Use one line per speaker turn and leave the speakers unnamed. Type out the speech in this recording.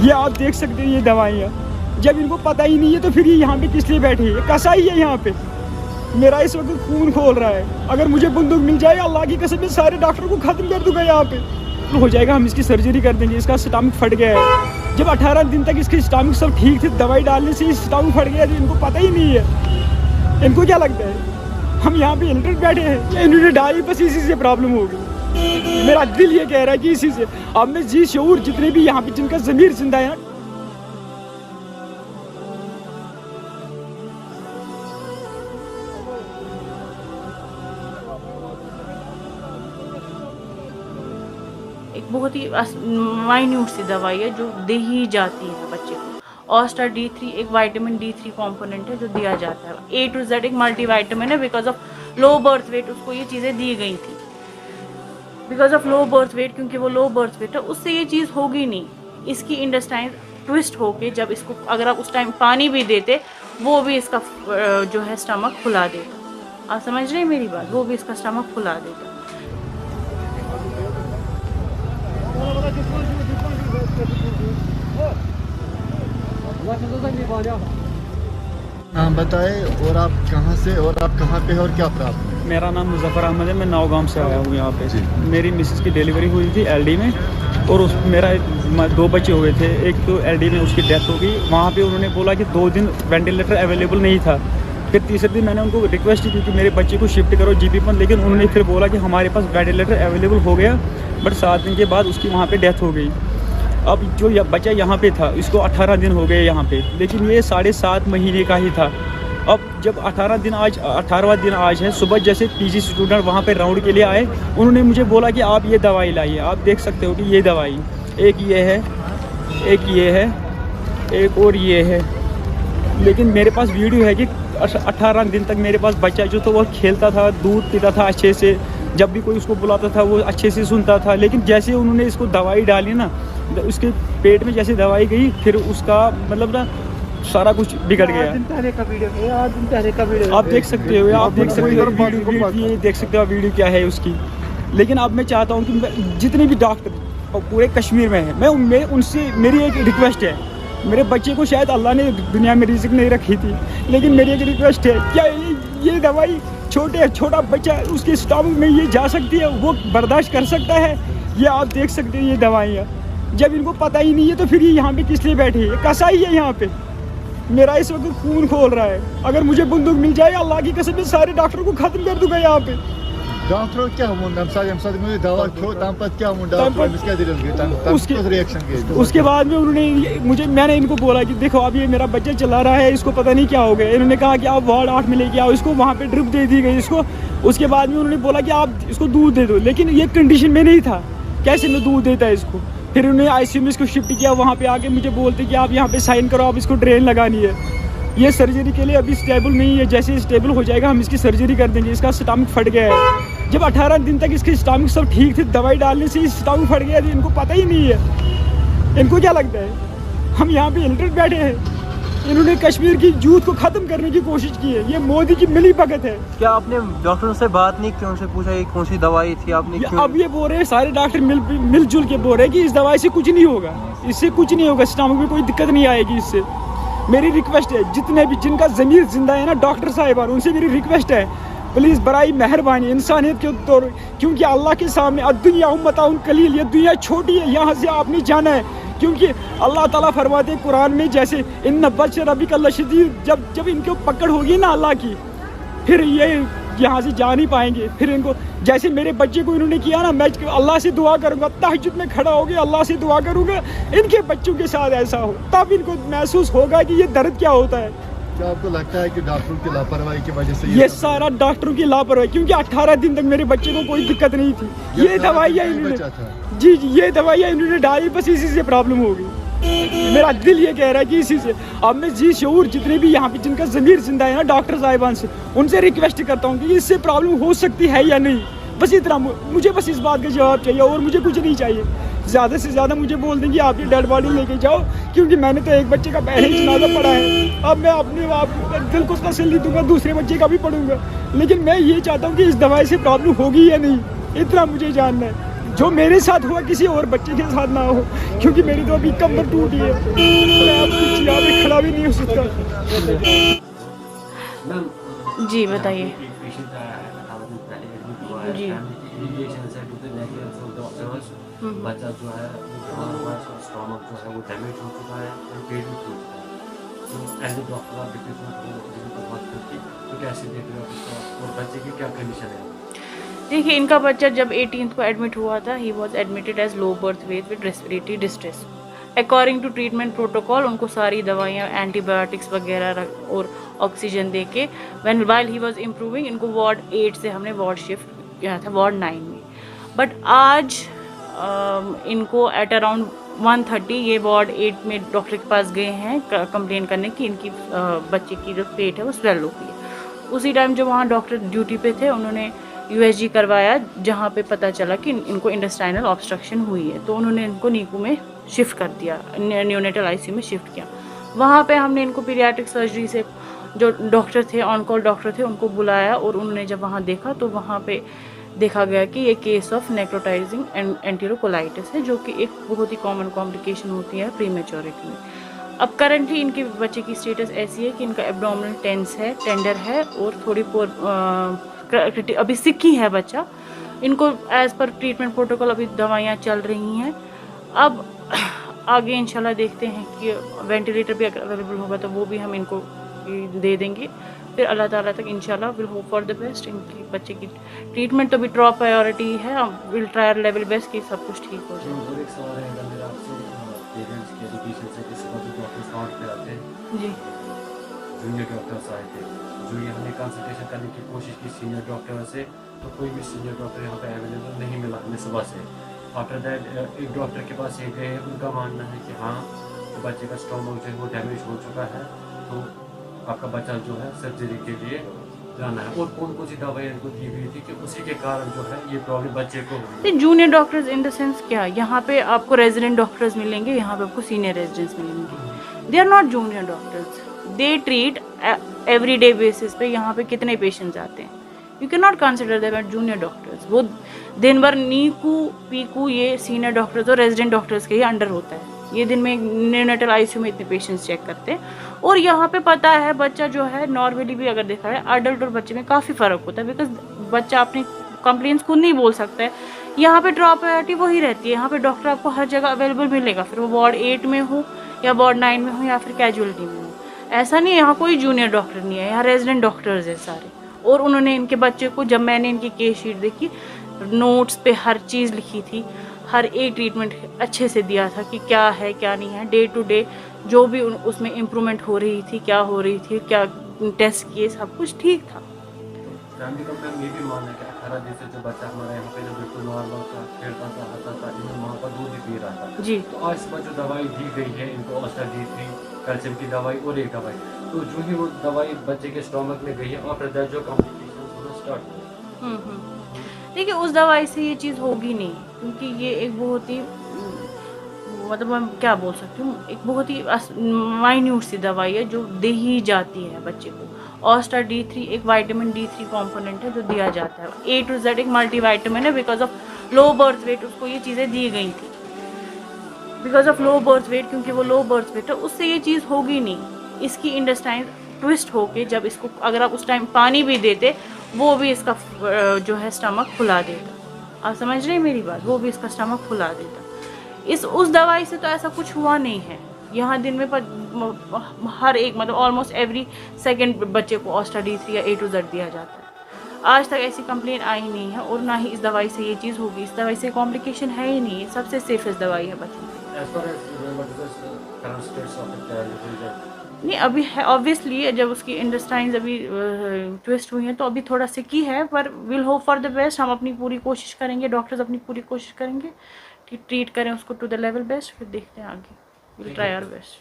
ये आप देख सकते हैं ये दवाइयाँ, जब इनको पता ही नहीं है तो फिर ये यहाँ पे किस लिए बैठे हैं? कसाई है यहाँ पे। मेरा इस वक्त खून खोल रहा है। अगर मुझे बंदूक मिल जाए अल्लाह की कसम मैं सारे डॉक्टरों को ख़त्म कर दूंगा यहाँ पे। तो हो जाएगा, हम इसकी सर्जरी कर देंगे। इसका स्टमक फट गया है। जब 18 दिन तक इसके स्टमक सब ठीक थे, दवाई डालने से स्टमक फट गया, तो इनको पता ही नहीं है। इनको क्या लगता है हम यहाँ पे इल्टरेट बैठे हैं? इन्होंने डाली, बस इसी से प्रॉब्लम होगी। मेरा दिल ये कह रहा है कि इसी से। अब मैं जी शऊर जितने भी यहाँ पे जिनका ज़मीर जिंदा है ना,
एक बहुत ही माइन्यूट सी दवाई है जो दी ही जाती है बच्चे को। ऑस्टा D3 एक विटामिन D3 कंपोनेंट है जो दिया जाता है। A to Z एक मल्टीविटामिन है। Because of low birth wait उसको ये चीज़ें दी गई थी। Because of low birth wait, क्योंकि वो लो बर्थ वेट है, उससे ये चीज़ होगी नहीं। इसकी इंटेस्टाइन ट्विस्ट होके जब इसको अगर आप उस टाइम पानी भी देते, वो भी इसका जो है स्टमक फुला देता। आप समझ रहे हैं मेरी बात? वो भी इसका स्टमक फुला देता।
नाम बताए और आप कहाँ से और आप कहाँ पे और क्या प्रॉब्लम?
मेरा नाम मुजफ्फर अहमद है। मैं नौगाम से आया हूँ यहाँ पे। मेरी मिसेस की डिलीवरी हुई थी LD में, और उस मेरा 2 बच्चे हुए थे। एक तो LD में उसकी डेथ हो गई। वहाँ पे उन्होंने बोला कि 2 दिन वेंटिलेटर अवेलेबल नहीं था। फिर तीसरे दिन मैंने उनको रिक्वेस्ट की कि मेरे बच्चे को शिफ्ट करो GP पर, लेकिन उन्होंने फिर बोला कि हमारे पास वेंटिलेटर अवेलेबल हो गया, बट 7 दिन के बाद उसकी वहाँ पर डेथ हो गई। अब जो बच्चा यहाँ पे था, इसको 18 दिन हो गए यहाँ पे, लेकिन ये 7.5 महीने का ही था। अब जब 18वां दिन आज है, सुबह जैसे PG स्टूडेंट वहाँ पे राउंड के लिए आए, उन्होंने मुझे बोला कि आप ये दवाई लाइए। आप देख सकते हो कि ये दवाई, एक ये है, एक ये है, एक और ये है। लेकिन मेरे पास वीडियो है कि 18 दिन तक मेरे पास बच्चा जो था वो खेलता था, दूध पीता था अच्छे से, जब भी कोई उसको बुलाता था वो अच्छे से सुनता था। लेकिन जैसे उन्होंने इसको दवाई डाली ना, उसके पेट में जैसे दवाई गई, फिर उसका मतलब ना सारा कुछ बिगड़ गया। आप देख सकते हो, आप देख सकते हो वीडियो, देख सकते हो वीडियो क्या है उसकी। लेकिन अब मैं चाहता हूँ कि जितने भी डॉक्टर पूरे कश्मीर में है, मैं उनसे मेरी एक रिक्वेस्ट है। मेरे बच्चे को शायद अल्लाह ने दुनिया में रिज़्क़ नहीं रखी थी, लेकिन मेरी एक रिक्वेस्ट है, क्या ये दवाई छोटा बच्चा उसके स्टमक में ये जा सकती है? वो बर्दाश्त कर सकता है? ये आप देख सकते हैं ये दवाइयाँ, जब इनको पता ही नहीं है तो फिर ये यहाँ पे किस लिए बैठे हैं? कसाई है यहाँ पे। मेरा इस वक्त खून खोल रहा है। अगर मुझे बंदूक मिल जाए अल्लाह की कसम मैं सारे डॉक्टरों को ख़त्म कर दूंगा यहाँ पे।
डॉक्टर क्या मुझे दवा खो क्या रिएक्शन?
उसके बाद में उन्होंने मैंने इनको बोला कि देखो अब ये मेरा बच्चा चला रहा है, इसको पता नहीं क्या हो गया। इन्होंने कहा कि आप वार्ड 8 में लेके आओ इसको, वहाँ पे ड्रिप दे दी गई इसको। उसके बाद में उन्होंने बोला कि आप इसको दूध दे दो, लेकिन ये कंडीशन में नहीं था, कैसे मैं दूध देता है इसको। फिर उन्होंने ICU में इसको शिफ्ट किया। वहाँ पे आके मुझे बोलते कि आप यहाँ पे साइन करो, आप इसको ड्रेन लगानी है। ये सर्जरी के लिए अभी स्टेबल नहीं है, जैसे स्टेबल हो जाएगा हम इसकी सर्जरी कर देंगे। इसका स्टमक फट गया है। जब 18 दिन तक इसके स्टमक सब ठीक थे, दवाई डालने से स्टमक फट गया, तो इनको पता ही नहीं है। इनको क्या लगता है हम यहाँ पे इल्टरेट बैठे हैं? इन्होंने कश्मीर की यूथ को ख़त्म करने की कोशिश की है। ये मोदी की मिली भगत है।
क्या आपने डॉक्टरों से बात नहीं की, उनसे पूछा ये कौन सी दवाई थी आपने क्यों?
अब ये बोल रहे हैं सारे डॉक्टर मिलजुल के बोल रहे हैं कि इस दवाई से कुछ नहीं होगा, इससे कुछ नहीं होगा, स्टमक में कोई दिक्कत नहीं आएगी इससे। मेरी रिक्वेस्ट है, जितने भी जिनका ज़मीर जिंदा है ना डॉक्टर साहिबान, उनसे मेरी रिक्वेस्ट है, प्लीज़ बराई मेहरबानी इंसानियत के तौर, क्योंकि अल्लाह के सामने दुनिया उम्मताउन कलील, ये दुनिया छोटी है, यहाँ से आपने जाना है। क्योंकि अल्लाह ताला फरमाते हैं कुरान में, जैसे इन बच्चे रबी का लशदीद, जब इनको पकड़ होगी ना अल्लाह की, फिर ये यहाँ से जा नहीं पाएंगे। फिर इनको जैसे मेरे बच्चे को इन्होंने किया ना, मैं अल्लाह से दुआ करूँगा, तहज्जुद में खड़ा हो गया अल्लाह से दुआ करूँगा इनके बच्चों के साथ ऐसा हो, तब इनको महसूस होगा कि ये दर्द क्या होता है।
क्या आपको लगता है कि डॉक्टरों की लापरवाही की वजह से
ये सारा डॉक्टरों की लापरवाही, क्योंकि 18 दिन तक मेरे बच्चे को कोई दिक्कत नहीं थी। ये दवाइयाँ इन्होंने जी ये दवाइयाँ इन्होंने डाली, बस इसी से प्रॉब्लम होगी। मेरा दिल ये कह रहा है कि इसी से। अब मैं जी शऊर जितने भी यहाँ पे जिनका ज़मीर जिंदा है ना डॉक्टर साहिबान से, उनसे रिक्वेस्ट करता हूँ कि इससे प्रॉब्लम हो सकती है या नहीं। बस इतना मुझे बस इस बात का जवाब चाहिए, और मुझे कुछ नहीं चाहिए। ज़्यादा से ज़्यादा मुझे बोल देंगे आप ये डेड बॉडी लेके जाओ, क्योंकि मैंने तो एक बच्चे का पहले ही जनाजा पड़ा है। अब मैं अपने आप दिल को तसल्ली दूंगा, दूसरे बच्चे का भी पढ़ूंगा। लेकिन मैं ये चाहता हूँ कि इस दवाई से प्रॉब्लम होगी या नहीं, इतना मुझे जानना है। जो मेरे साथ हुआ किसी और बच्चे के साथ ना हो, क्योंकि मेरी तो अभी कमर टूटी है, मैं अब कुछ यहाँ पे खड़ा भी नहीं हो सकता।
जी बताइए।
एक पेशेंट आया है 18 दिन पहले एडमिट हुआ है,
जी।
रिएक्शन है to the neck of doctors, बच्चा जो है वो हमारा स्टमक जो है वो डैमेज हो चुका है और पेट भी फूल चुका है। तो एज ए डॉक्टर आप डिप्रेशन बात करके तो कैसे देख रहे हो उसको और बच्चे की क्या कंडीशन है?
देखिए, इनका बच्चा जब 18th को एडमिट हुआ था, ही was admitted as low birth weight with respiratory distress. According to treatment protocol उनको सारी दवाइयाँ, एंटीबायोटिक्स वगैरह और ऑक्सीजन दे के when while he was improving, इनको वार्ड 8 से हमने वार्ड शिफ्ट किया था वार्ड 9 में। बट आज इनको एट अराउंड 1:30 ये वार्ड 8 में डॉक्टर के पास गए हैं कंप्लेन करने की इनकी बच्चे की जो पेट है वो स्वेल हो गई है। उसी टाइम जो वहाँ डॉक्टर ड्यूटी पे थे उन्होंने USG करवाया, जहाँ पे पता चला कि इनको इंटेस्टाइनल ऑब्स्ट्रक्शन हुई है, तो उन्होंने इनको नीकू में शिफ्ट कर दिया, न्यूनेटल ICU में शिफ्ट किया। वहाँ पे हमने इनको पीडियाट्रिक सर्जरी से जो डॉक्टर थे, ऑन कॉल डॉक्टर थे, उनको बुलाया और उन्होंने जब वहाँ देखा तो वहाँ पे देखा गया कि ये केस ऑफ नेक्रोटाइजिंग एंटेरोकोलाइटिस है, जो कि एक बहुत ही कॉमन कॉम्प्लिकेशन होती है प्रीमेच्योरिटी में। अब करंटली इनके बच्चे की स्टेटस ऐसी है कि इनका एब्डोमिनल टेंस है, टेंडर है और थोड़ी अभी सिक ही है बच्चा। इनको एज पर ट्रीटमेंट प्रोटोकॉल अभी दवाइयाँ चल रही हैं। अब आगे इंशाल्लाह देखते हैं कि वेंटिलेटर भी अगर अवेलेबल होगा तो वो भी हम इनको दे देंगे। फिर अल्लाह ताला तक इंशाल्लाह will hope for the best. इनकी बच्चे की ट्रीटमेंट तो भी टॉप प्रायोरिटी है, हम will try our level best कि सब कुछ ठीक हो जाए।
और एक सवाल है अगर मेरा आपसे, पेरेंट्स के एजुकेशन से किसी का जो डॉक्टर साउंड पे आते हैं,
जी
जूनियर डॉक्टर्स आए थे, जो ये हमने कंसल्टेशन करने की कोशिश की सीनियर डॉक्टर से, तो कोई भी सीनियर डॉक्टर यहाँ पे अवेलेबल नहीं मिला हमें सुबह से। आफ्टर दैट एक डॉक्टर के पास ये गए, उनका मानना है कि हाँ तो बच्चे का स्टोमक जो है वो डैमेज हो चुका है, तो आपका बच्चा जो है सर्जरी के लिए जाना है। और कौन कौन सी दवाई इनको दी हुई थी कि उसी के कारण जो है ये प्रॉब्लम बच्चे को हुई।
Junior doctors in the sense क्या, यहाँ पे आपको रेजिडेंट डॉक्टर्स मिलेंगे, यहाँ पे आपको सीनियर रेजिडेंट्स मिलेंगे। They are not junior doctors, they treat everyday basis पे। यहाँ पे कितने पेशेंट्स आते हैं, you can not consider them at junior doctors. वो दिन भर नीकू पीकू ये सीनियर डॉक्टर्स और रेजिडेंट डॉक्टर्स के ही अंडर होता है। ये दिन में न्यूनेटल ICU में इतने पेशेंट्स चेक करते हैं। और यहाँ पे पता है बच्चा जो है नॉर्मली भी अगर देखा है अडल्ट और बच्चे में काफ़ी फ़र्क होता है, बिकॉज बच्चा अपनी कंप्लेंट्स खुद नहीं बोल सकता है। यहाँ पे टॉप प्रायोरिटी वही रहती है, यहाँ पे डॉक्टर आपको हर जगह अवेलेबल मिलेगा, फिर वो वार्ड 8 में हो या वार्ड 9 में हो या फिर कैजुअलिटी में हो। ऐसा नहीं है यहाँ कोई जूनियर डॉक्टर नहीं है, यहाँ रेजिडेंट डॉक्टर्स हैं सारे। और उन्होंने इनके बच्चे को, जब मैंने इनकी केस शीट देखी, नोट्स पे हर चीज़ लिखी थी, हर एक ट्रीटमेंट अच्छे से दिया था कि क्या है क्या नहीं है, डे टू डे जो भी उसमें इम्प्रूवमेंट हो रही थी, क्या हो रही थी, क्या टेस्ट किए, सब कुछ ठीक था।
फैमिली का मैम ये भी मानना है कि 18 दिन से जो बच्चा हमारा यहाँ पे जो बिल्कुल नॉर्मल था, खेलता था, हंसता था, इन्हें माँ का दूध ही पी रहा था।
जी
तो आज सुबह जो दवाई दी गई है इनको, ऑस्टर D3 कैल्शियम की दवाई और एक दवाई, तो जो ही वो दवाई बच्चे के स्टोमक में गई है आफ्टर दैट जो कॉम्प्लिकेशंस स्टार्ट हुए।
देखिए, उस दवाई से ये चीज़ होगी नहीं, क्योंकि ये एक बहुत ही मतलब मैं क्या बोल सकती हूँ, एक बहुत ही माइन्यूट सी दवाई है जो दे ही जाती है बच्चे को। ऑस्टर D3 एक विटामिन D3 कंपोनेंट है जो दिया जाता है। A to Z एक मल्टीविटामिन है। Because of low birth wait उसको ये चीज़ें दी गई थी, because of low birth wait, क्योंकि वो लो बर्थ वेट है, उससे ये चीज़ होगी नहीं। इसकी इंटेस्टाइन ट्विस्ट होके जब इसको अगर आप उस टाइम पानी भी देते, वो भी इसका जो है स्टमक फुला देता। आप समझ रहे हैं मेरी बात, वो भी इसका स्टमक फुला देता। उस दवाई से तो ऐसा कुछ हुआ नहीं है। यहाँ दिन में हर एक मतलब ऑलमोस्ट एवरी सेकंड बच्चे को ऑस्टर D3 या A to Z दिया जाता है। आज तक ऐसी कंप्लेन आई नहीं है और ना ही इस दवाई से ये चीज़ होगी। इस दवाई से कॉम्प्लिकेशन है ही नहीं, सबसे सेफेस्ट दवाई है बच्चों की। नहीं, अभी है ऑब्वियसली, जब उसकी इंटेस्टाइन्स अभी ट्विस्ट हुई हैं तो अभी थोड़ा सिकी है, पर will hope for the best. हम अपनी पूरी कोशिश करेंगे, डॉक्टर्स अपनी पूरी कोशिश करेंगे कि ट्रीट करें उसको टू द लेवल बेस्ट। फिर देखते हैं आगे, विल ट्राई आवर बेस्ट।